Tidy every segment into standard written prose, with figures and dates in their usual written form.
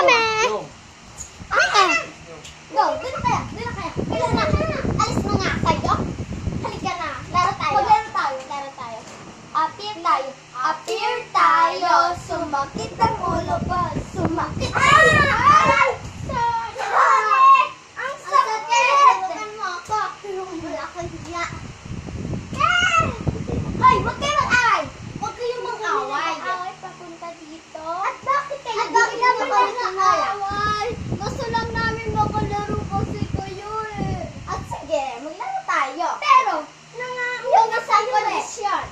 kami. Go, doon na kaya. Doon na. Alis na nga kayo. Halika na. Laro tayo. Laro tayo. Appear tayo. Sumakit ang ulo ba? Sumakit. Ay! Sorry! Ang sakit! Huwag mo ako. Wala ko niya. Ay, huwag kayo mag-away. Huwag kayong mag-away. Papunta dito. At bakit kayo? Mag-away? Gusto lang namin makalaro kasi kayo eh. At sige, maglaro tayo. Pero, yung isang kondisyon.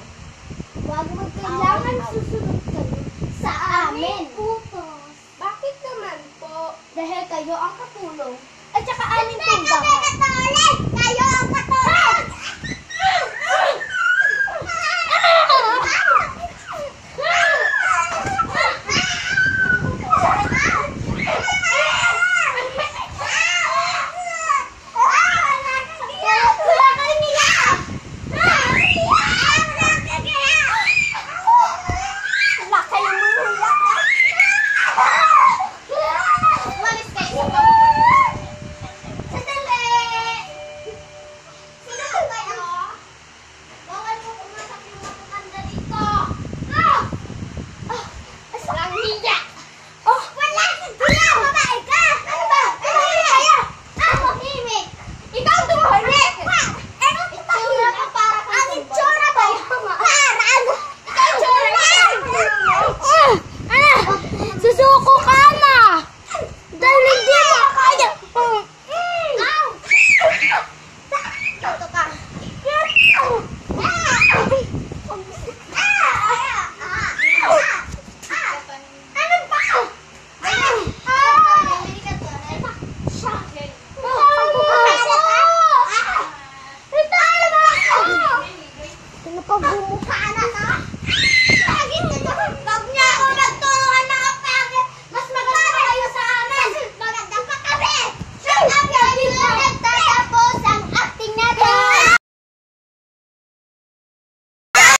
Huwag mo kailangan susunod kayo sa amin. Utos. Bakit naman po? Dahil kayo ang katulong. At saka amin pong baka. Kayo ang katulong! Susuko ka na! Dahil hindi mo kaya! Toto ka! Ano ba? Pinapagumukha na ka!